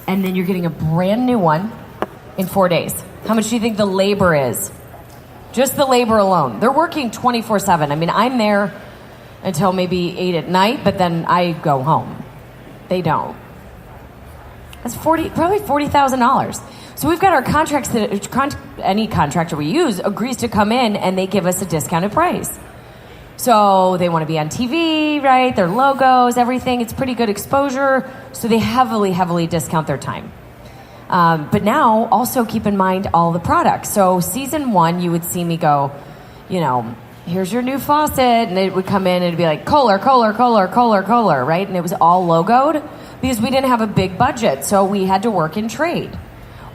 and then you're getting a brand new one in 4 days. How much do you think the labor is? Just the labor alone. They're working 24/7. I mean, I'm there until maybe 8 at night, but then I go home. They don't. That's probably $40,000. So we've got our contracts that any contractor we use agrees to come in and they give us a discounted price. So they want to be on TV, right? Their logos, everything. It's pretty good exposure. So they heavily, heavily discount their time. But now also keep in mind all the products. So season 1, you would see me go, here's your new faucet. And it would come in and it'd be like Kohler, right? And it was all logoed because we didn't have a big budget. So we had to work in trade.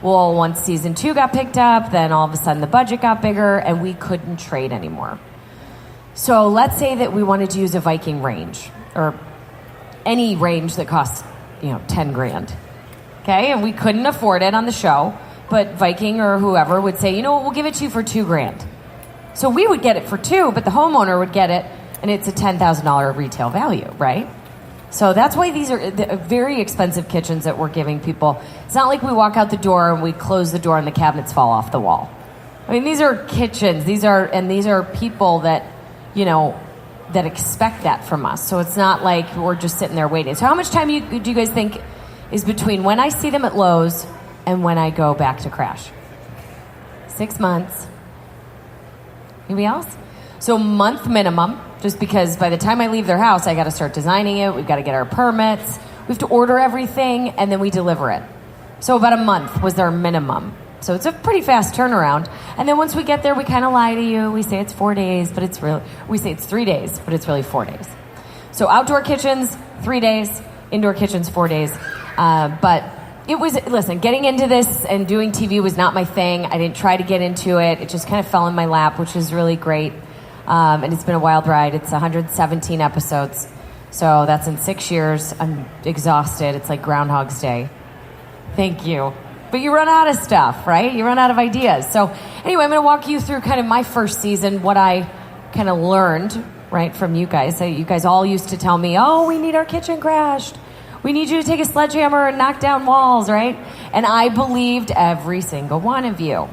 Well, once season 2 got picked up, then all of a sudden the budget got bigger and we couldn't trade anymore. So let's say that we wanted to use a Viking range or any range that costs, 10 grand. Okay, and we couldn't afford it on the show, but Viking or whoever would say, we'll give it to you for $2 grand. So we would get it for $2, but the homeowner would get it, and it's a $10,000 retail value, right? So that's why these are very expensive kitchens that we're giving people. It's not like we walk out the door and we close the door and the cabinets fall off the wall. I mean, these are kitchens. These are people that, that expect that from us. So it's not like we're just sitting there waiting. So how much time do you guys think is between when I see them at Lowe's and when I go back to crash? 6 months. Anybody else? So month minimum, just because by the time I leave their house, I got to start designing it. We've got to get our permits. We have to order everything, and then we deliver it. So about a month was our minimum. So it's a pretty fast turnaround. And then once we get there, we kind of lie to you. We say it's 4 days, but we say it's 3 days, but it's really 4 days. So outdoor kitchens, 3 days. Indoor kitchens, 4 days. But getting into this and doing TV was not my thing. I didn't try to get into it. It just kind of fell in my lap, which is really great. And it's been a wild ride. It's 117 episodes. So that's in 6 years. I'm exhausted. It's like Groundhog's Day. Thank you. But you run out of stuff, right? You run out of ideas. So anyway, I'm going to walk you through kind of my first season, what I kind of learned, right, from you guys. So you guys all used to tell me, we need our kitchen crashed. We need you to take a sledgehammer and knock down walls, right? And I believed every single one of you.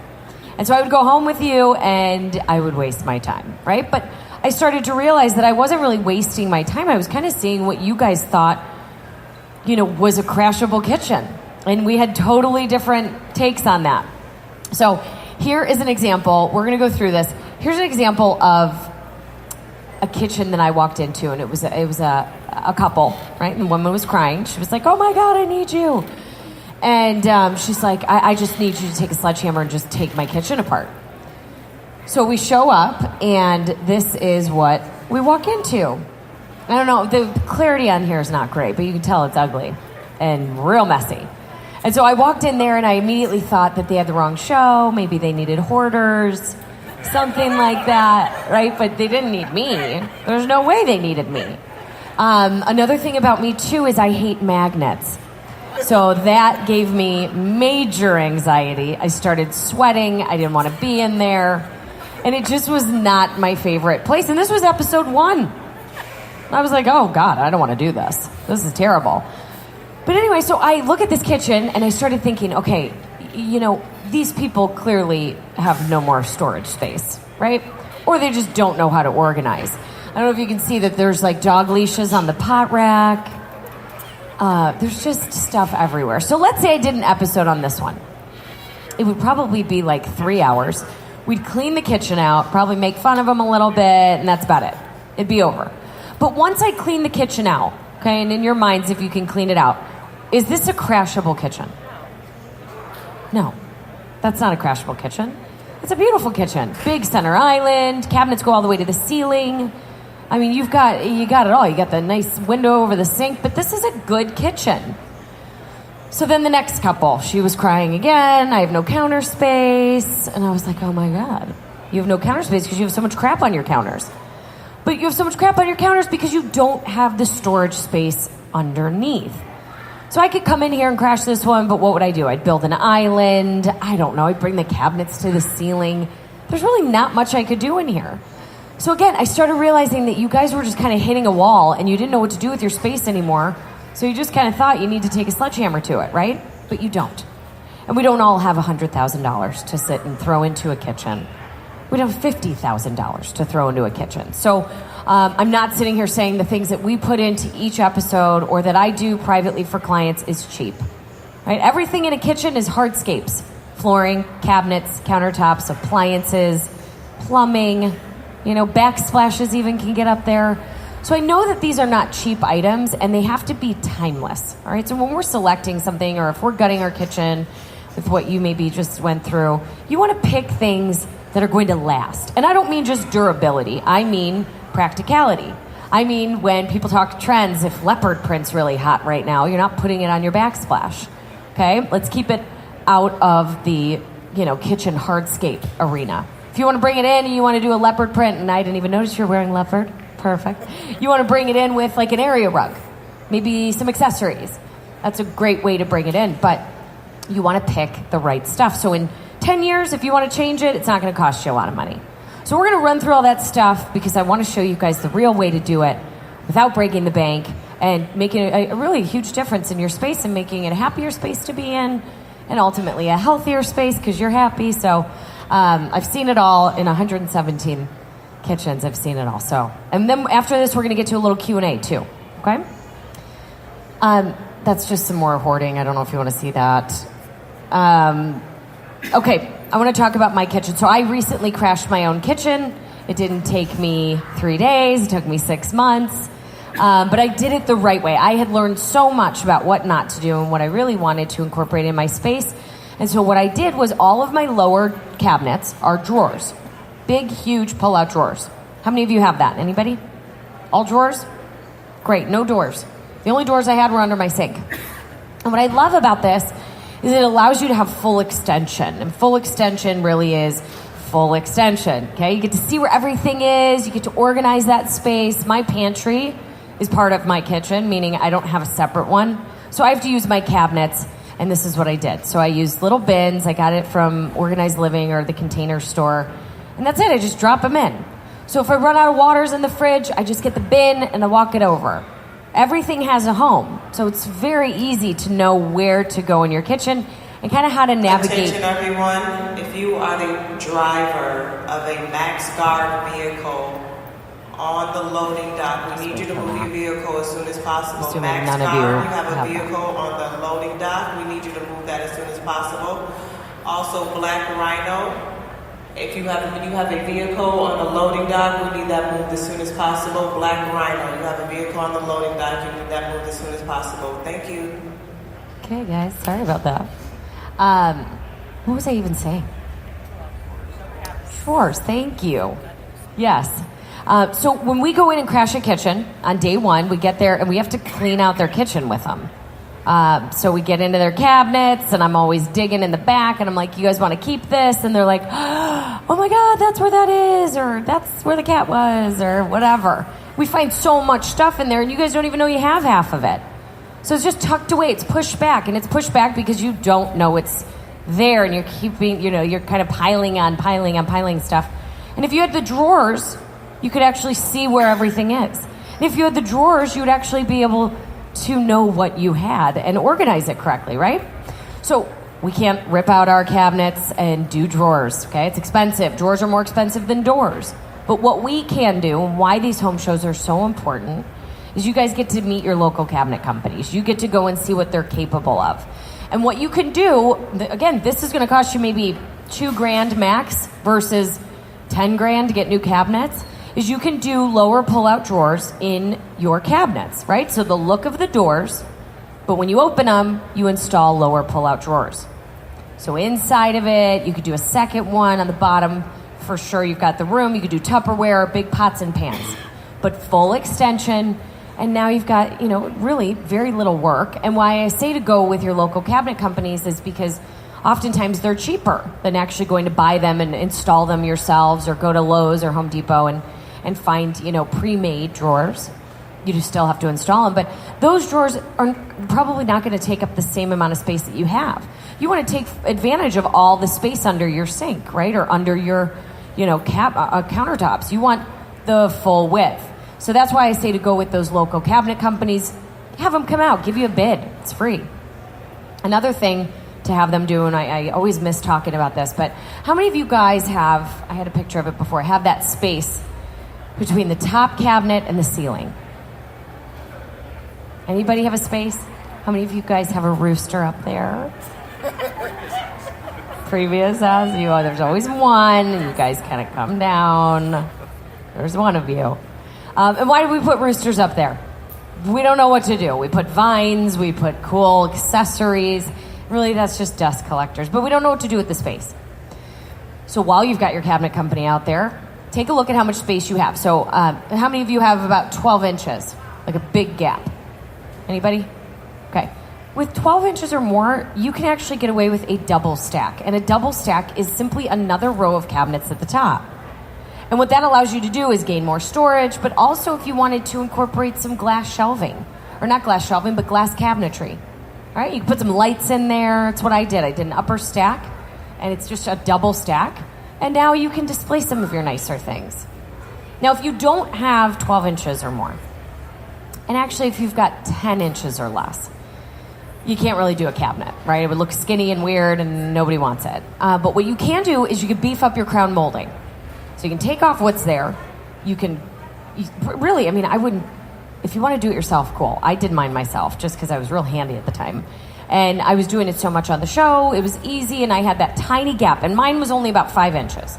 And so I would go home with you and I would waste my time, right? But I started to realize that I wasn't really wasting my time. I was kind of seeing what you guys thought, was a crashable kitchen. And we had totally different takes on that. So here is an example. We're going to go through this. Here's an example of a kitchen that I walked into, and it was a couple, right? And the woman was crying. She was like, "Oh my God, I need you." And she's like, I just need you to take a sledgehammer and just take my kitchen apart. So we show up, and this is what we walk into. I don't know, the clarity on here is not great, but you can tell it's ugly and real messy. And so I walked in there, and I immediately thought that they had the wrong show. Maybe they needed hoarders, something like that, right? But they didn't need me. There's no way they needed me. Another thing about me, too, is I hate magnets. So that gave me major anxiety. I started sweating. I didn't want to be in there. And it just was not my favorite place. And this was episode 1. I was like, oh, God, I don't want to do this. This is terrible. But anyway, so I look at this kitchen, and I started thinking, okay, these people clearly have no more storage space, right? Or they just don't know how to organize. I don't know if you can see that there's like dog leashes on the pot rack. There's just stuff everywhere. So let's say I did an episode on this one. It would probably be like 3 hours. We'd clean the kitchen out, probably make fun of them a little bit, and that's about it. It'd be over. But once I clean the kitchen out, okay, and in your minds, if you can clean it out, is this a crashable kitchen? No, that's not a crashable kitchen. It's a beautiful kitchen. Big center island, cabinets go all the way to the ceiling. I mean, you got it all. You got the nice window over the sink, but this is a good kitchen. So then the next couple, she was crying again. I have no counter space. And I was like, oh my God, you have no counter space because you have so much crap on your counters. But you have so much crap on your counters because you don't have the storage space underneath. So I could come in here and crash this one, but what would I do? I'd build an island. I don't know. I'd bring the cabinets to the ceiling. There's really not much I could do in here. So again, I started realizing that you guys were just kind of hitting a wall and you didn't know what to do with your space anymore. So you just kind of thought you need to take a sledgehammer to it, right? but you don't. And we don't all have $100,000 to sit and throw into a kitchen. We don't have $50,000 to throw into a kitchen. So I'm not sitting here saying the things that we put into each episode or that I do privately for clients is cheap. Right? Everything in a kitchen is hardscapes. Flooring, cabinets, countertops, appliances, plumbing, backsplashes even can get up there. So I know that these are not cheap items and they have to be timeless. All right. So when we're selecting something or if we're gutting our kitchen with what you maybe just went through, you want to pick things that are going to last. And I don't mean just durability. I mean practicality. I mean when people talk trends, if leopard print's really hot right now, you're not putting it on your backsplash. Okay. Let's keep it out of the, kitchen hardscape arena. If you want to bring it in and you want to do a leopard print, and I didn't even notice you're wearing leopard. Perfect. You want to bring it in with like an area rug, maybe some accessories. That's a great way to bring it in, but you want to pick the right stuff. So in 10 years, if you want to change it, it's not going to cost you a lot of money. So we're going to run through all that stuff because I want to show you guys the real way to do it without breaking the bank and making a really huge difference in your space and making it a happier space to be in and ultimately a healthier space because you're happy. So I've seen it all in 117 kitchens. I've seen it all. So, and then after this, we're going to get to a little Q&A too. Okay. That's just some more hoarding. I don't know if you want to see that. Okay. I want to talk about my kitchen. So I recently crashed my own kitchen. It didn't take me 3 days. It took me 6 months. But I did it the right way. I had learned so much about what not to do and what I really wanted to incorporate in my space. And so what I did was all of my lower cabinets are drawers. Big, huge pull-out drawers. How many of you have that? Anybody? All drawers? Great, no doors. The only doors I had were under my sink. And what I love about this is it allows you to have full extension. And full extension really is full extension, okay? You get to see where everything is. You get to organize that space. My pantry is part of my kitchen, meaning I don't have a separate one. So I have to use my cabinets, and this is what I did. So I used little bins. I got it from Organized Living or the Container Store. And that's it. I just drop them in. So if I run out of waters in the fridge, I just get the bin and I walk it over. Everything has a home. So it's very easy to know where to go in your kitchen and kind of how to navigate. Attention everyone, if you are the driver of a Max Guard vehicle on the loading dock, we need you to move your vehicle as soon as possible. Assuming Max none of Guard, you you have a have vehicle on the loading dock, we need you to move that as soon as possible. Also Black Rhino, if you have a vehicle on the loading dock, we need that moved as soon as possible. Black Rhino, you have a vehicle on the loading dock, you need that moved as soon as possible. Thank you. Okay, guys, sorry about that. What was I even saying? Drawers, thank you. Yes. So when we go in and crash a kitchen on day one, we get there and we have to clean out their kitchen with them. So we get into their cabinets and I'm always digging in the back and I'm like, you guys want to keep this? And they're like, oh my God, that's where that is, or that's where the cat was, or whatever. We find so much stuff in there and you guys don't even know you have half of it. So it's just tucked away. It's pushed back, and it's pushed back because you don't know it's there and you're keeping, you're kind of piling on stuff. And if you had the drawers, you could actually see where everything is. And if you had the drawers, you would actually be able to know what you had and organize it correctly, right? So we can't rip out our cabinets and do drawers, okay? It's expensive. Drawers are more expensive than doors. But what we can do, and why these home shows are so important, is you guys get to meet your local cabinet companies. You get to go and see what they're capable of. And what you can do, again, this is going to cost you maybe $2,000 max versus $10,000 to get new cabinets, is you can do lower pull-out drawers in your cabinets, right? So the look of the doors, but when you open them, you install lower pull-out drawers. So inside of it, you could do a second one on the bottom. For sure, you've got the room. You could do Tupperware, big pots and pans. But full extension, and now you've got, really very little work. And why I say to go with your local cabinet companies is because oftentimes they're cheaper than actually going to buy them and install them yourselves, or go to Lowe's or Home Depot and find, pre-made drawers. You do still have to install them, but those drawers are probably not going to take up the same amount of space that you have. You want to take advantage of all the space under your sink, right? Or under your, countertops. You want the full width. So that's why I say to go with those local cabinet companies. Have them come out, give you a bid. It's free. Another thing to have them do, and I always miss talking about this, but how many of you guys have, I had a picture of it before, have that space between the top cabinet and the ceiling? Anybody have a space? How many of you guys have a rooster up there? Previous house, there's always one, and you guys kind of come down. There's one of you. And why do we put roosters up there? We don't know what to do. We put vines, we put cool accessories. Really, that's just dust collectors. But we don't know what to do with the space. So while you've got your cabinet company out there, take a look at how much space you have. So how many of you have about 12 inches? Like a big gap. Anybody? Okay. With 12 inches or more, you can actually get away with a double stack. And a double stack is simply another row of cabinets at the top. And what that allows you to do is gain more storage, but also if you wanted to incorporate some glass shelving. Or not glass shelving, but glass cabinetry. All right, you can put some lights in there. That's what I did. I did an upper stack, and it's just a double stack. And now you can display some of your nicer things. Now, if you don't have 12 inches or more, and actually if you've got 10 inches or less, you can't really do a cabinet, right? It would look skinny and weird, and nobody wants it. But what you can do is you can beef up your crown molding. So you can take off what's there. Really, I mean, I wouldn't, if you want to do it yourself, cool. I did mine myself just because I was real handy at the time. And I was doing it so much on the show. It was easy, and I had that tiny gap. And mine was only about 5 inches.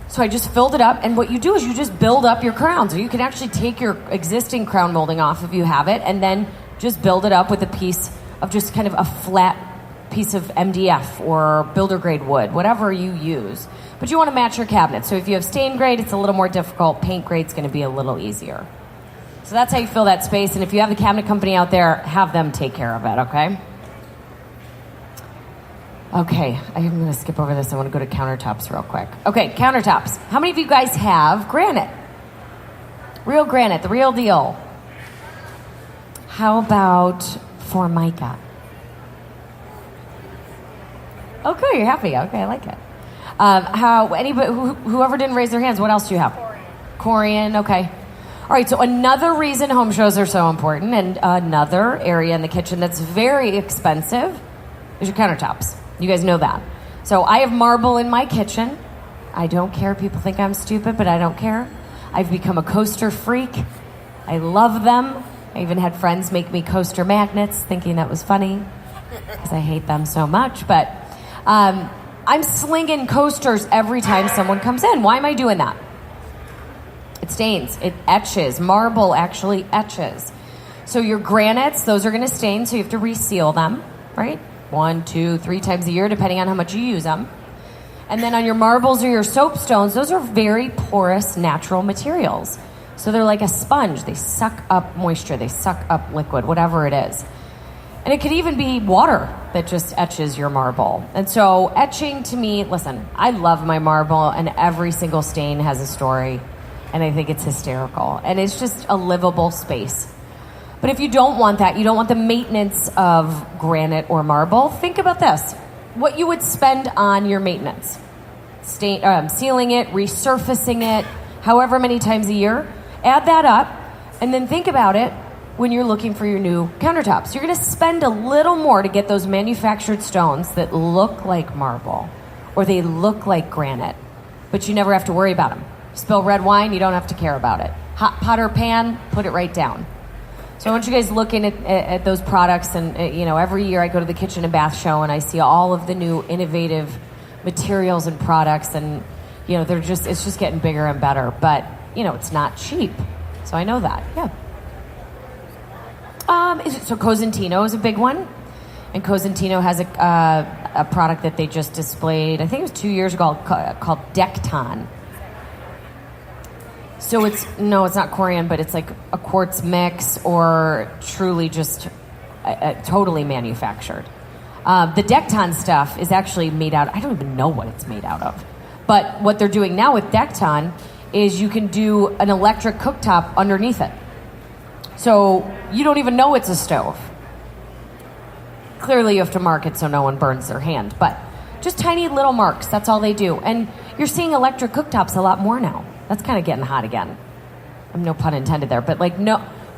So I just filled it up. And what you do is you just build up your crown. So you can actually take your existing crown molding off if you have it, and then just build it up with a piece of just kind of a flat piece of MDF or builder grade wood, whatever you use. But you want to match your cabinet. So if you have stain grade, it's a little more difficult. Paint grade's going to be a little easier. So that's how you fill that space. And if you have the cabinet company out there, have them take care of it, okay? Okay, I'm going to skip over this. I want to go to countertops real quick. Okay, countertops. How many of you guys have granite? Real granite, the real deal. How about Formica? Okay, you're happy. Okay, I like it. Whoever didn't raise their hands, what else do you have? Corian, okay. All right, so another reason home shows are so important, and another area in the kitchen that's very expensive is your countertops. You guys know that. So I have marble in my kitchen. I don't care. People think I'm stupid, but I don't care. I've become a coaster freak. I love them. I even had friends make me coaster magnets, thinking that was funny, because I hate them so much. But I'm slinging coasters every time someone comes in. Why am I doing that? It stains. It etches. Marble actually etches. So your granites, those are going to stain, so you have to reseal them, right? 1, 2, 3 times a year, depending on how much you use them. And then on your marbles or your soapstones, those are very porous, natural materials. So they're like a sponge. They suck up moisture. They suck up liquid, whatever it is. And it could even be water that just etches your marble. And so etching to me, listen, I love my marble, and every single stain has a story. And I think it's hysterical. And it's just a livable space. But if you don't want that, you don't want the maintenance of granite or marble, think about this. What you would spend on your maintenance. Sealing it, resurfacing it, however many times a year. Add that up, and then think about it when you're looking for your new countertops. You're going to spend a little more to get those manufactured stones that look like marble, or they look like granite, but you never have to worry about them. Spill red wine, you don't have to care about it. Hot pot or pan, put it right down. So I want you guys looking at those products, and every year I go to the kitchen and bath show and I see all of the new innovative materials and products, and it's just getting bigger and better. But it's not cheap, so I know that. Yeah. So Cosentino is a big one, and Cosentino has a product that they just displayed. I think it was 2 years ago called Decton. So it's not Corian, but it's like a quartz mix, or truly just totally manufactured. The Decton stuff is actually made out, I don't even know what it's made out of. But what they're doing now with Decton is you can do an electric cooktop underneath it. So you don't even know it's a stove. Clearly you have to mark it so no one burns their hand, but just tiny little marks, that's all they do. And you're seeing electric cooktops a lot more now. That's kind of getting hot again. No pun intended there, but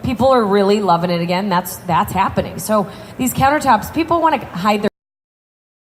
people are really loving it again. That's happening. So these countertops, people want to hide their